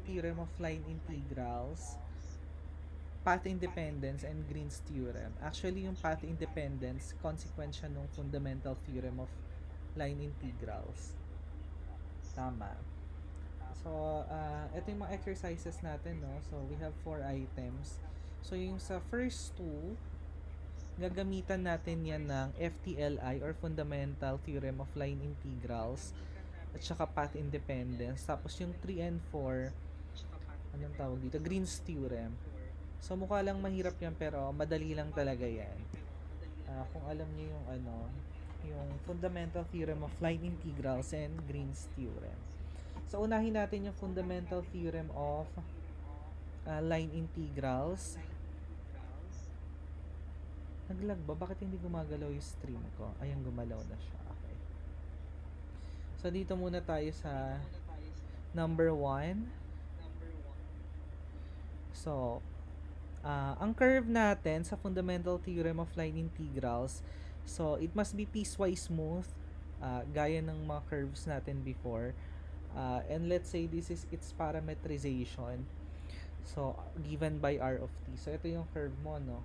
theorem of line integrals, path independence, and Green's theorem. Actually, yung path independence, consequence siya nung fundamental theorem of line integrals. Tama. So, ito yung mga exercises natin, no? So, we have 4 items. So, yung sa first two, gagamitan natin yan ng FTLI or Fundamental Theorem of Line Integrals at saka Path Independence. Tapos yung 3 and 4, anong tawag dito? Green's Theorem. So, mukha lang mahirap yan pero madali lang talaga yan. Kung alam niyo yung yung Fundamental Theorem of Line Integrals and Green's Theorem. So, unahin natin yung Fundamental Theorem of Line Integrals. Naglag ba? Bakit hindi gumagalaw yung stream ko? Ayan, gumalaw na siya. Okay. So, dito muna tayo sa number 1. So, ang curve natin sa fundamental theorem of line integrals, so, it must be piecewise smooth, gaya ng mga curves natin before. And let's say this is its parametrization. So, given by R of t. So, ito yung curve mo, no?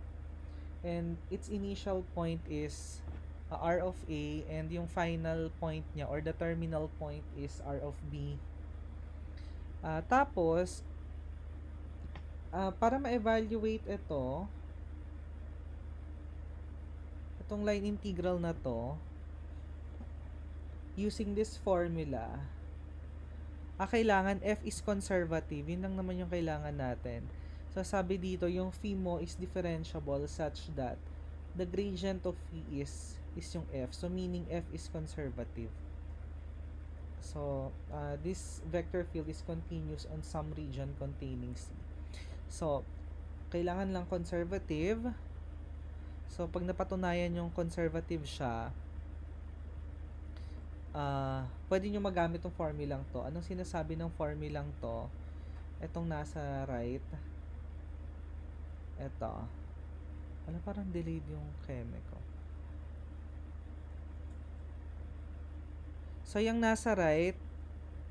And its initial point is R of A, and yung final point niya or the terminal point is R of B. Tapos, para ma-evaluate itong line integral na to, using this formula, kailangan f is conservative. Yun lang naman yung kailangan natin. So, sabi dito, yung phi mo is differentiable such that the gradient of phi is yung f. So, meaning f is conservative. So, this vector field is continuous on some region containing C. So, kailangan lang conservative. So, pag napatunayan yung conservative siya, pwede nyo magamit yung formulang to. Anong sinasabi ng formulang to? Itong nasa right. Ito. Parang delayed yung keme ko. So, yung nasa right,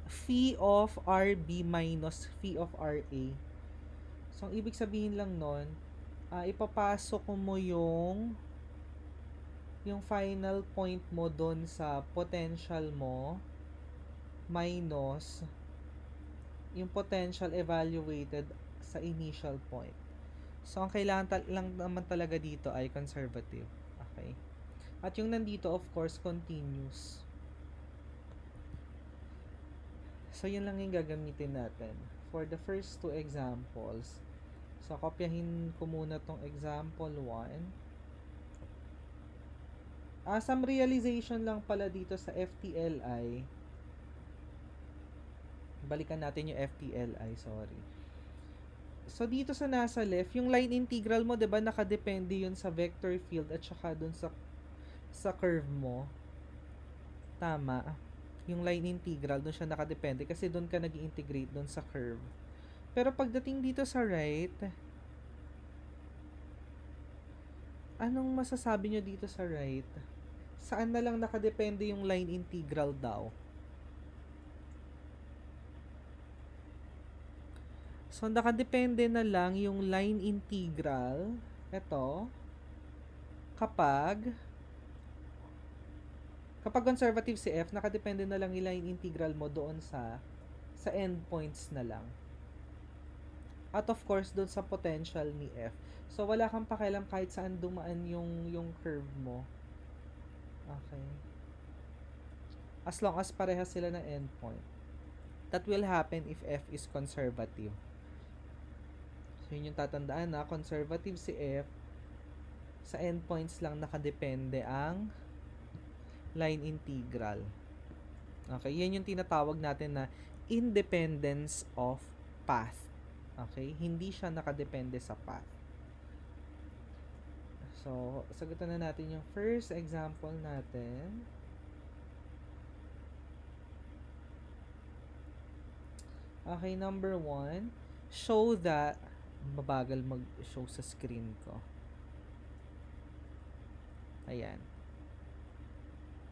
phi of RB minus phi of RA. So, ang ibig sabihin lang nun, ipapasok mo yung final point mo doon sa potential mo minus yung potential evaluated sa initial point. So, ang kailangan lang naman talaga dito ay conservative. Okay? At yung nandito, of course, continuous. So, yun lang yung gagamitin natin. For the first two examples, so, kopyahin ko muna tong example 1. Some realization lang pala dito sa FTLI. Balikan natin yung FTLI, sorry. So, dito sa nasa left, yung line integral mo, 'di ba, nakadepende yun sa vector field at saka dun sa curve mo. Tama. Yung line integral, dun siya nakadepende kasi dun ka nag-integrate dun sa curve. Pero pagdating dito sa right, anong masasabi nyo dito sa right? Saan na lang nakadepende yung line integral daw? So, nakadepende na lang yung line integral, ito, kapag conservative si f, nakadepende na lang yung line integral mo doon sa endpoints na lang. At of course, doon sa potential ni f. So, wala kang pakialam kahit saan dumaan yung curve mo. Okay. As long as parehas sila ng endpoint. That will happen if f is conservative. So, yun yung tatandaan na conservative si f, sa endpoints lang nakadepende ang line integral. Okay, yan yung tinatawag natin na independence of path. Okay, hindi siya nakadepende sa path. So, sagutan na natin yung first example natin. Okay, number 1, show that, mabagal mag-show sa screen ko. Ayan.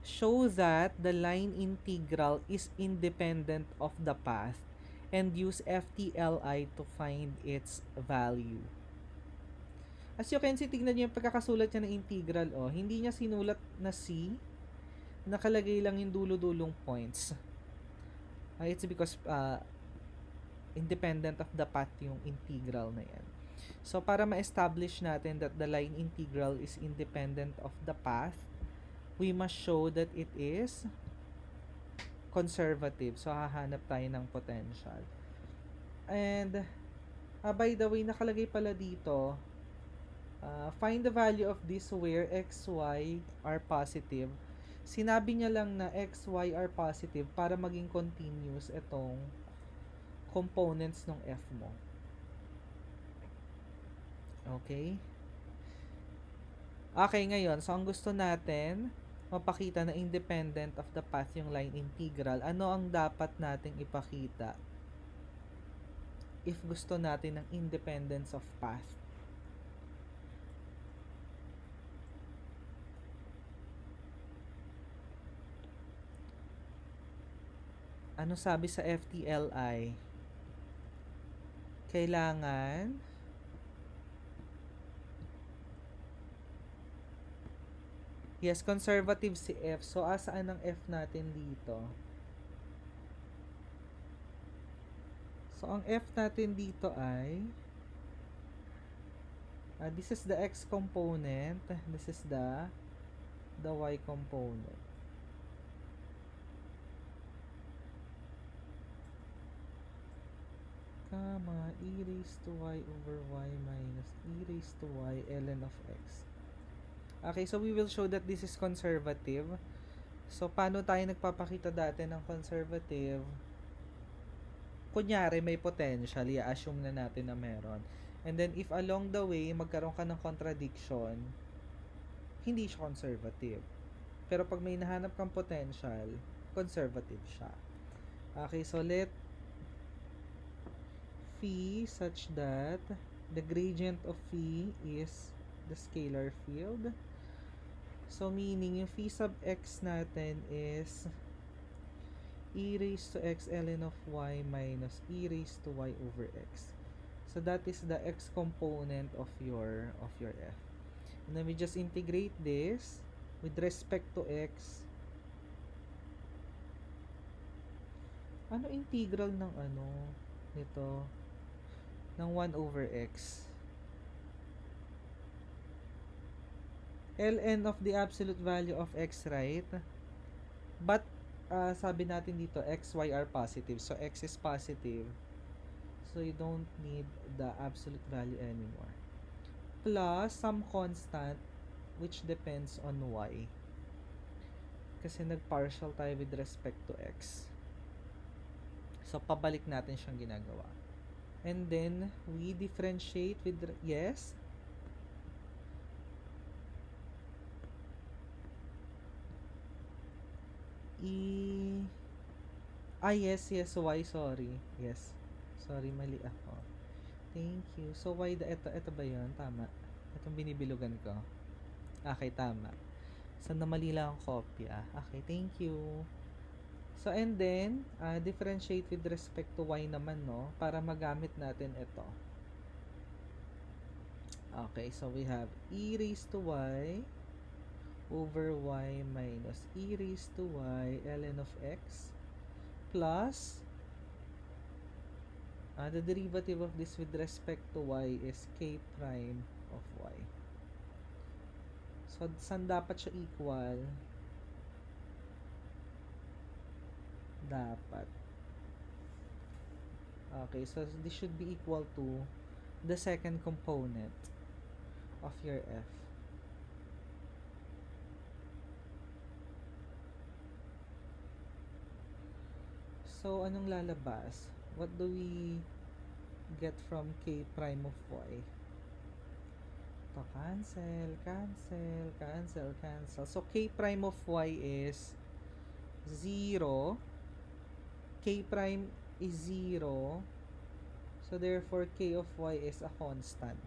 Show that the line integral is independent of the path and use FTLI to find its value. As you can see, tignan niyo yung pagkakasulat niya ng integral. Oh, hindi niya sinulat na C. Nakalagay lang yung dulo-dulong points. It's because independent of the path yung integral na yan. So, para ma-establish natin that the line integral is independent of the path, we must show that it is conservative. So, hahanap tayo ng potential. And, by the way, nakalagay pala dito, find the value of this where x, y are positive. Sinabi niya lang na x, y are positive para maging continuous itong components ng f mo. Okay? Okay, ngayon, so ang gusto natin, mapakita na independent of the path yung line integral. Ano ang dapat nating ipakita if gusto natin ng independence of path? Ano sabi sa FTLI? Kailangan yes, conservative si F. So, asaan ang F natin dito? So, ang F natin dito ay this is the X component. This is the Y component. Comma, e raised to y over y minus e raised to y ln of x. Okay, so we will show that this is conservative. So, paano tayo nagpapakita dati ng conservative? Kunyari, may potential, i-assume na natin na meron. And then, if along the way, magkaroon ka ng contradiction, hindi siya conservative. Pero pag may nahanap kang potential, conservative siya. Okay, so let phi such that the gradient of phi is the scalar field. So, meaning, yung phi sub x natin is e raised to x ln of y minus e raised to y over x. So, that is the x component of your f. And then we just integrate this with respect to x. Ano integral ng nito? Ng 1 over x? ln of the absolute value of x, right? But, sabi natin dito, x, y are positive. So, x is positive. So, you don't need the absolute value anymore. Plus, some constant which depends on y. Kasi nag-partial tayo with respect to x. So, pabalik natin siyang ginagawa. And then, we differentiate with, yes? Yes, y, sorry. Yes. Sorry, mali ako. Thank you. So, y, ito ba yun? Tama. Itong binibilugan ko. Okay, tama. So, namali lang ang kopya. Okay, thank you. So, and then, differentiate with respect to y naman, no? Para magamit natin ito. Okay, so we have e raised to y over y minus e raised to y ln of x plus the derivative of this with respect to y is k prime of y. So, saan dapat siya equal? Dapat. Okay, so this should be equal to the second component of your f. So, anong lalabas? What do we get from k prime of y? To cancel. So, k prime of y is 0. K prime is 0. So, therefore, k of y is a constant.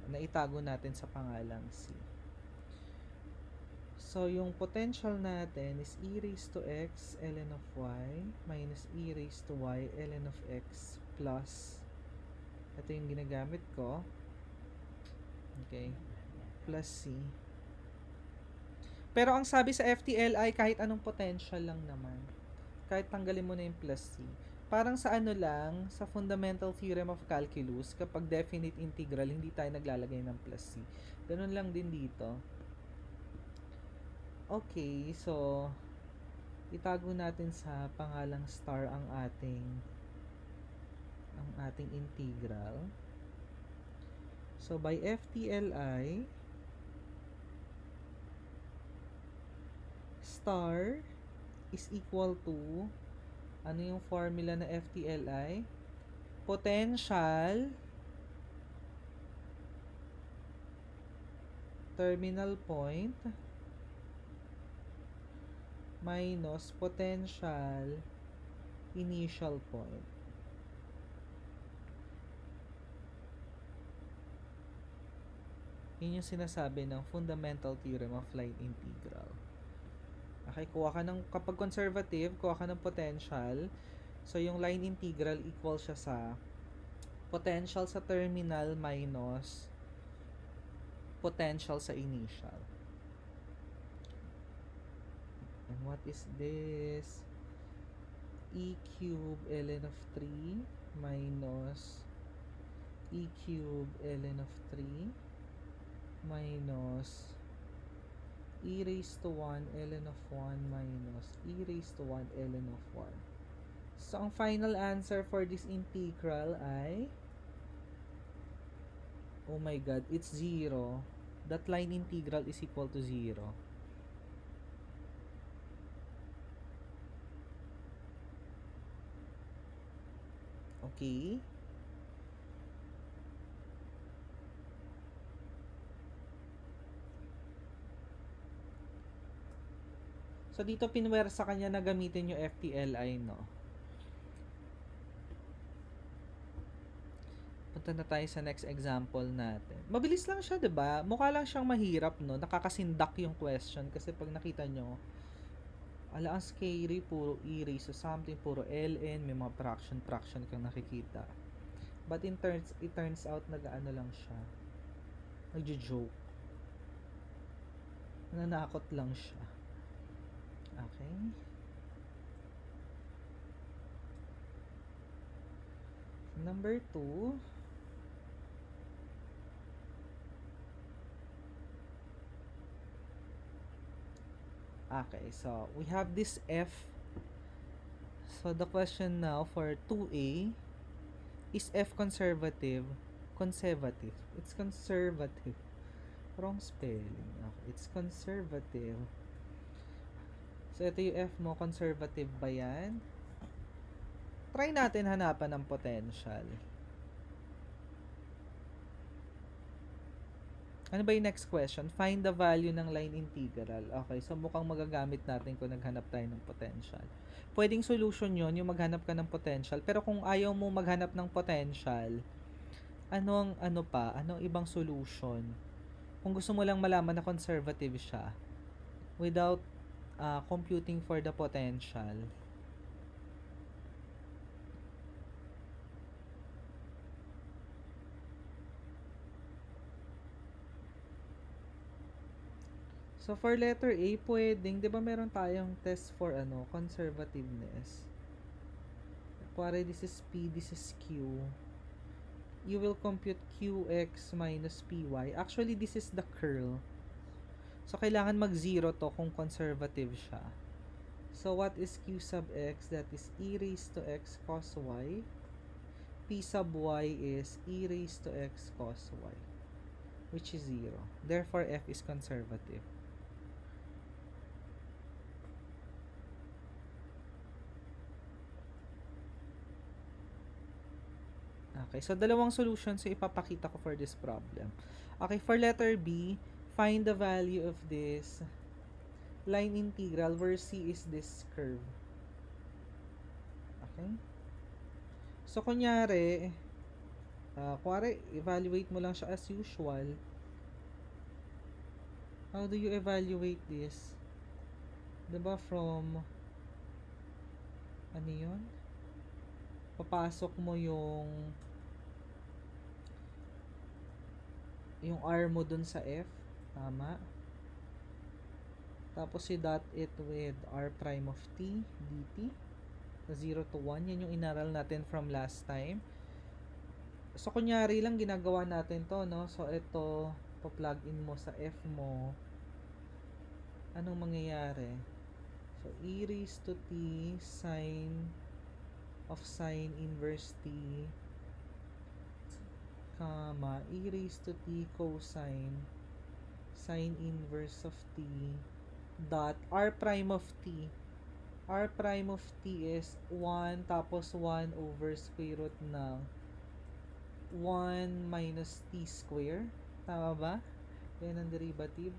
Naitago natin sa pangalang c. So, yung potential natin is e raised to x ln of y minus e raised to y ln of x plus, ito yung ginagamit ko, okay, plus c. Pero ang sabi sa FTL ay kahit anong potential lang naman. Kahit tanggalin mo na yung plus c. Parang sa ano lang, sa fundamental theorem of calculus, kapag definite integral, hindi tayo naglalagay ng plus c. Ganun lang din dito. Okay, so itago natin sa pangalang star ang ating integral. So by FTLI, star is equal to, ano yung formula na FTLI? Potential terminal point minus potential initial point. Yun yung sinasabi ng fundamental theorem of line integral. Okay, kuha ka ng, kapag conservative, kuha ka ng potential. So, yung line integral equal siya sa potential sa terminal minus potential sa initial. And what is this? E cube ln of 3 minus e cube ln of 3 minus e raised to 1 ln of 1 minus e raised to 1 ln of 1. So, ang final answer for this integral ay, oh my god, it's 0. That line integral is equal to 0. Okay? So, dito pinwer sa kanya na gamitin yung FTLI, no? Punta na tayo sa next example natin. Mabilis lang siya, 'di ba? Mukha lang siyang mahirap, no? Nakakasindak yung question kasi pag nakita nyo, ala, ang scary, puro e raised to something, puro ln, may mga fraction kang nakikita. But it turns out nag-ano lang siya. Nagjo-joke. Nananakot lang siya. Okay. Number 2. Okay, so we have this f. So the question now for 2a, is f conservative? Conservative. It's conservative. Wrong spelling. Okay, it's conservative. So ito yung f mo, conservative ba yan? Try natin hanapan ng potential. Ano ba yung next question? Find the value ng line integral. Okay, so mukhang magagamit natin kung naghanap tayo ng potential. Pwedeng solution yon yung maghanap ka ng potential. Pero kung ayaw mo maghanap ng potential, anong ibang solution? Kung gusto mo lang malaman na conservative siya, without computing for the potential. So, for letter A, pwedeng, di ba meron tayong test for conservativeness. Kuwari, this is P, this is Q. You will compute QX minus PY. Actually, this is the curl. So, kailangan mag-0 to kung conservative siya. So, what is Q sub X? That is e raised to X cos Y. P sub Y is e raised to X cos Y, which is 0. Therefore, F is conservative. Okay, so dalawang solutions yung ipapakita ko for this problem. Okay, for letter B, find the value of this line integral where C is this curve. Okay? So, kunyari, evaluate mo lang siya as usual. How do you evaluate this? Diba from, ano yun? Papasok mo yung R mo dun sa F. Tama. Tapos you dot it with R prime of t dt. 0 to 1. Yan yung inaral natin from last time. So, kunyari lang ginagawa natin to, no? So, ito, pa-plug in mo sa F mo. Anong mangyayari? So, e raised to t sine of sine inverse t, comma, e raised to t cosine sine inverse of t, dot, r prime of t. R prime of t is 1 tapos 1 over square root ng 1 minus t square. Tama ba? Yan ang derivative.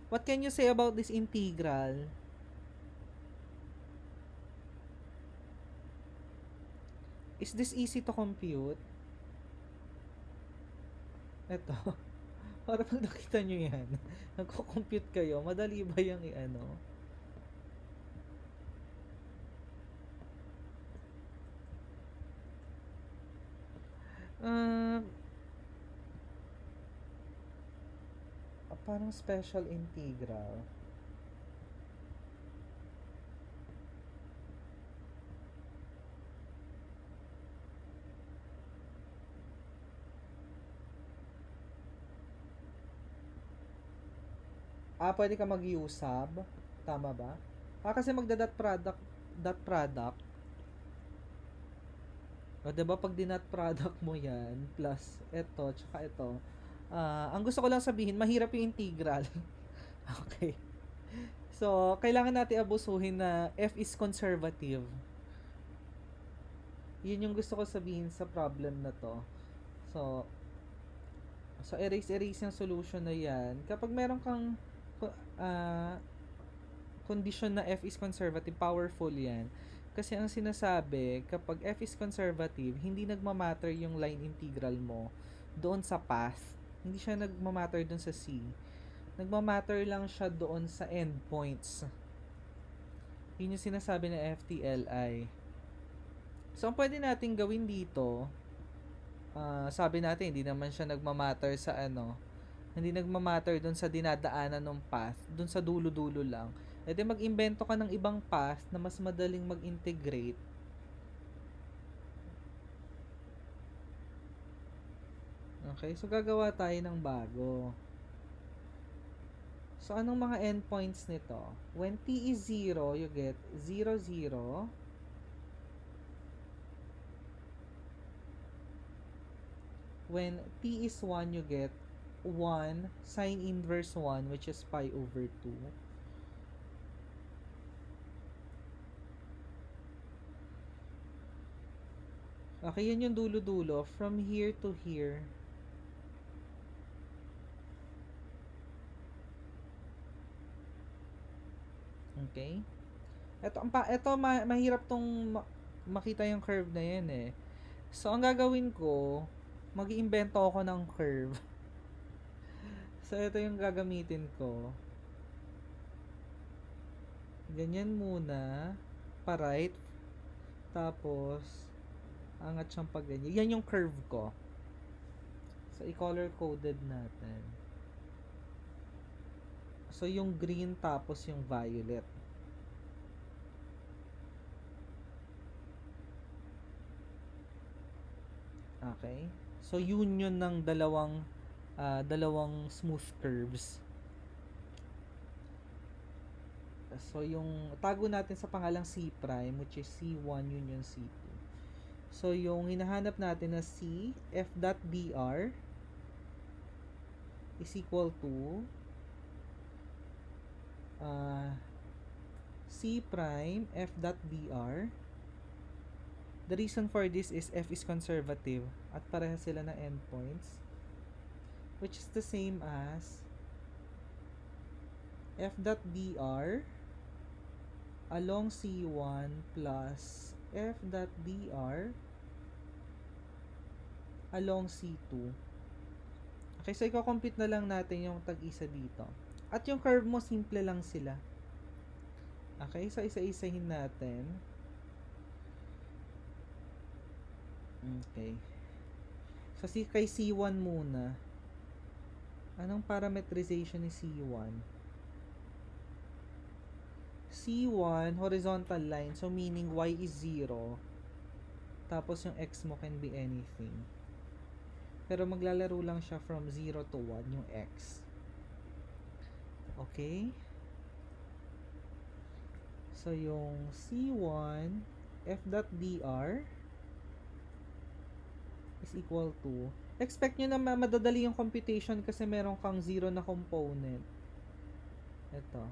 What can you say about this integral? Is this easy to compute? Ito. Para pag nakita nyo yan, nagko-compute kayo, madali ba yung i-ano? Parang special integral. Pwede ka mag-usab. Tama ba? Kasi magda-dot product, dot product. O, diba pag dinot product mo yan, plus ito, tsaka ito, ang gusto ko lang sabihin, mahirap yung integral. Okay. So, kailangan natin abusuhin na f is conservative. Yun yung gusto ko sabihin sa problem na to. So erase yung solution na yan. Kapag meron kang condition na f is conservative, powerful yan. Kasi ang sinasabi, kapag f is conservative, hindi nagmamatter yung line integral mo doon sa path. Hindi siya nagmamatter doon sa c. Nagmamatter lang siya doon sa endpoints. Yun yung sinasabi na FTLI. So, ang pwede natin gawin dito, sabi natin, hindi naman siya nagmamatter sa hindi nagmamatter doon sa dinadaanan ng path, doon sa dulo-dulo lang. E di mag-imbento ka ng ibang path na mas madaling mag-integrate. Okay, so gagawa tayo ng bago. So, anong mga endpoints nito? When t is 0, you get 0, 0. When t is 1, you get 1 sine inverse 1, which is pi over 2. Okay, yun yung dulo-dulo. From here to here. Okay? Ito mahirap tong makita yung curve na yan eh. So, ang gagawin ko, mag-iimbento ako ng curve. So, ito yung gagamitin ko. Ganyan muna. Pa-right. Tapos, angat siyang pag ganyan. Yan yung curve ko. So, i-color coded natin. So, yung green tapos yung violet. Okay? So, union ng dalawang smooth curves. So, yung tago natin sa pangalang C prime, which is C1 union C2. So, yung hinahanap natin na C, F dot dr is equal to C prime F dot dr. The reason for this is F is conservative at pareha sila na endpoints, which is the same as F dot dr along C1 plus F dot dr along C2. Okay, so i-compute na lang natin yung tag-isa dito. At yung curve mo, simple lang sila. Okay, so isa-isahin natin. Okay. So, kay C1 muna. Anong parametrization ni C1? C1, horizontal line. So, meaning Y is 0. Tapos, yung X mo can be anything. Pero, maglalaro lang siya from 0 to 1, yung X. Okay? So, yung C1, f.dr is equal to, expect nyo na madadali yung computation kasi meron kang 0 na component. Ito.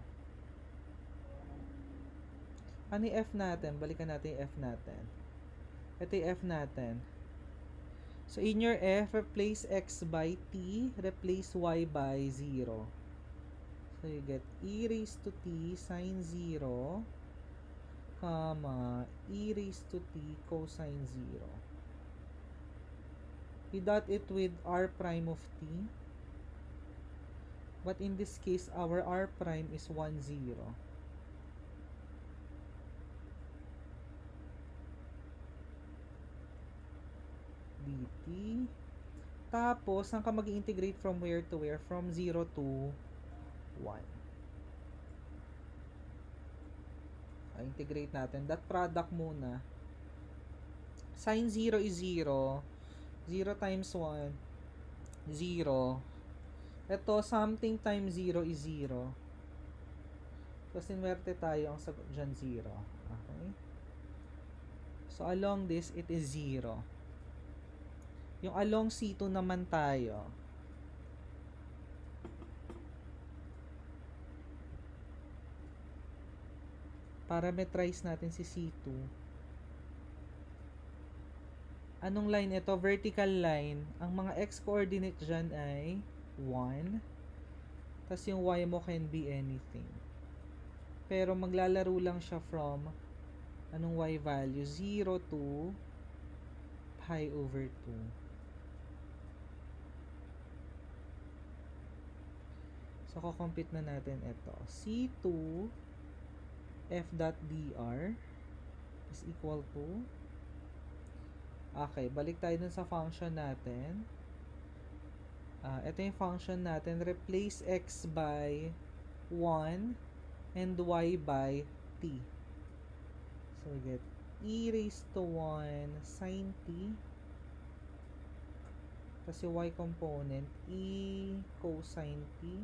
Ano yung F natin? Balikan natin yung F natin. Ito yung F natin. So, in your F, replace X by T, replace Y by 0. So, you get e raised to T sine 0, comma, e raised to T cosine 0. We dot it with r prime of T. But in this case, our r prime is 1, 0. dt. Tapos, saan ka mag-integrate from where to where? From 0 to 1. Integrate natin. That product muna. Sine 0 is 0. 0 times 1, 0. Ito, something times 0 is 0. So, sinwerte tayo. Ang sagot dyan, 0. Okay? So, along this, it is 0. Yung along C2 naman tayo. Parameterize natin si C2. Anong line ito? Vertical line. Ang mga x-coordinate dyan ay 1. Tapos yung y mo can be anything. Pero maglalaro lang siya from anong y value? 0 to pi over 2. So, kukompute na natin ito. C2 f.dr is equal to, okay, balik tayo dun sa function natin. Ito yung function natin. Replace x by 1 and y by t. So, we get e raised to 1 sine t. Tapos yung y component, e cosine t.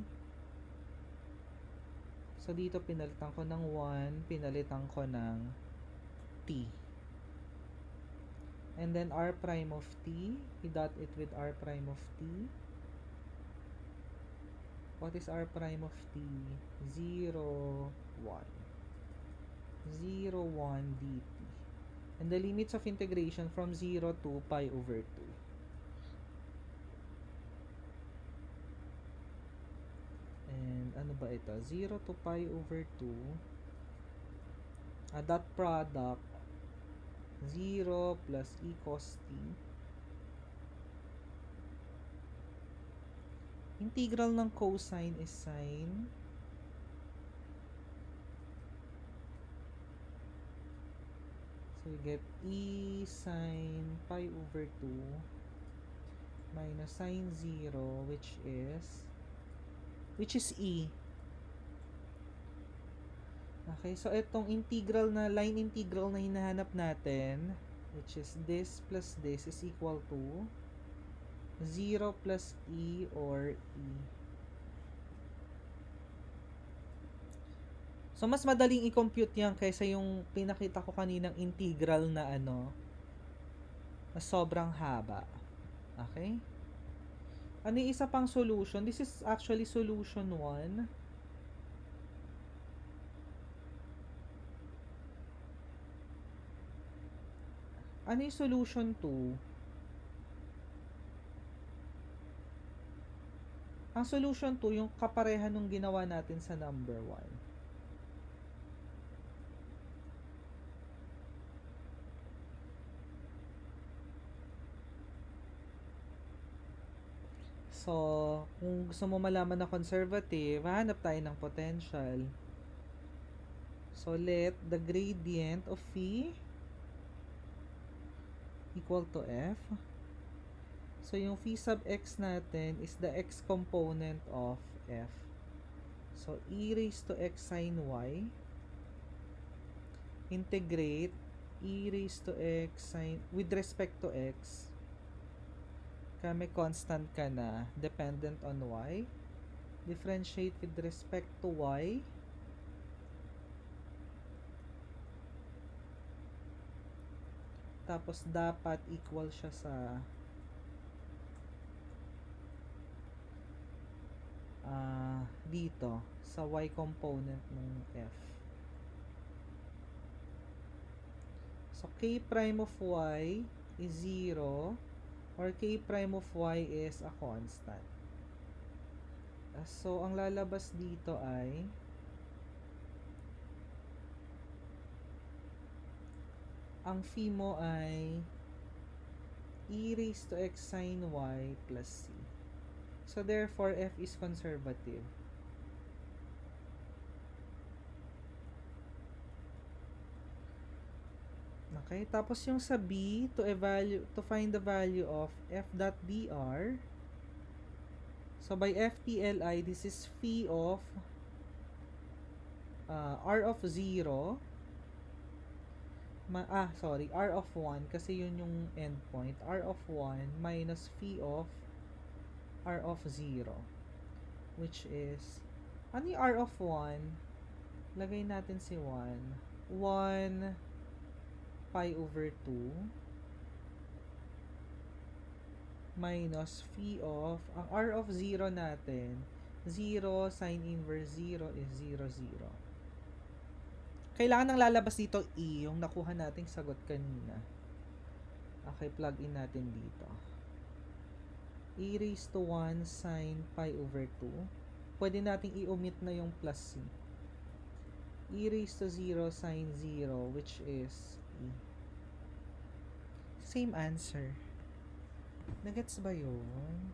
So, dito pinalitan ko ng 1, pinalitan ko ng t. And then, r prime of t, i-dot it with r prime of t. What is r prime of t? 0, 1. 0, 1 dt. And the limits of integration from 0 to pi over 2. And ano ba ito? 0 to pi over 2. Dot product 0 plus e cos t. Integral ng cosine is sine. So we get e sine pi over 2 minus sine 0 which is e. Okay, so itong integral na, line integral na hinahanap natin, which is this plus this is equal to 0 plus e or e. So, mas madaling i-compute yan kaysa yung pinakita ko kaninang integral na na sobrang haba. Okay? Ano yung isa pang solution? This is actually solution 1. Ano yung solution 2? Ang solution 2, yung kapareha nung ginawa natin sa number 1. So, kung gusto mo malaman na conservative, hahanap tayo ng potential. So, let the gradient of phi equal to f. So, yung phi sub x natin is the x component of f. So, e raised to x sine y integrate e raised to x sine with respect to x. May constant ka na dependent on y. Differentiate with respect to y. Tapos dapat equal siya sa dito sa y component ng f. So k prime of y is 0 or k prime of y is a constant. So ang lalabas dito ay ang phi mo ay e raised to x sine y plus c. So therefore, f is conservative. Okay, tapos yung sa b, to find the value of f dot dr. So by FTLI, this is phi of r of 0 r of 1 kasi yun yung endpoint. R of 1 minus phi of r of 0, which is ano yung r of 1? Lagay natin si 1 pi over 2 minus phi of ang r of 0 natin 0 sine inverse 0 is 0, 0. Kailangan nang lalabas dito e, yung nakuha nating sagot kanina. Okay, plug in natin dito. E raised to 1 sine pi over 2. Pwede nating i-omit na yung plus c. E raised to 0 sine 0, which is e. Same answer. Nagets ba yun?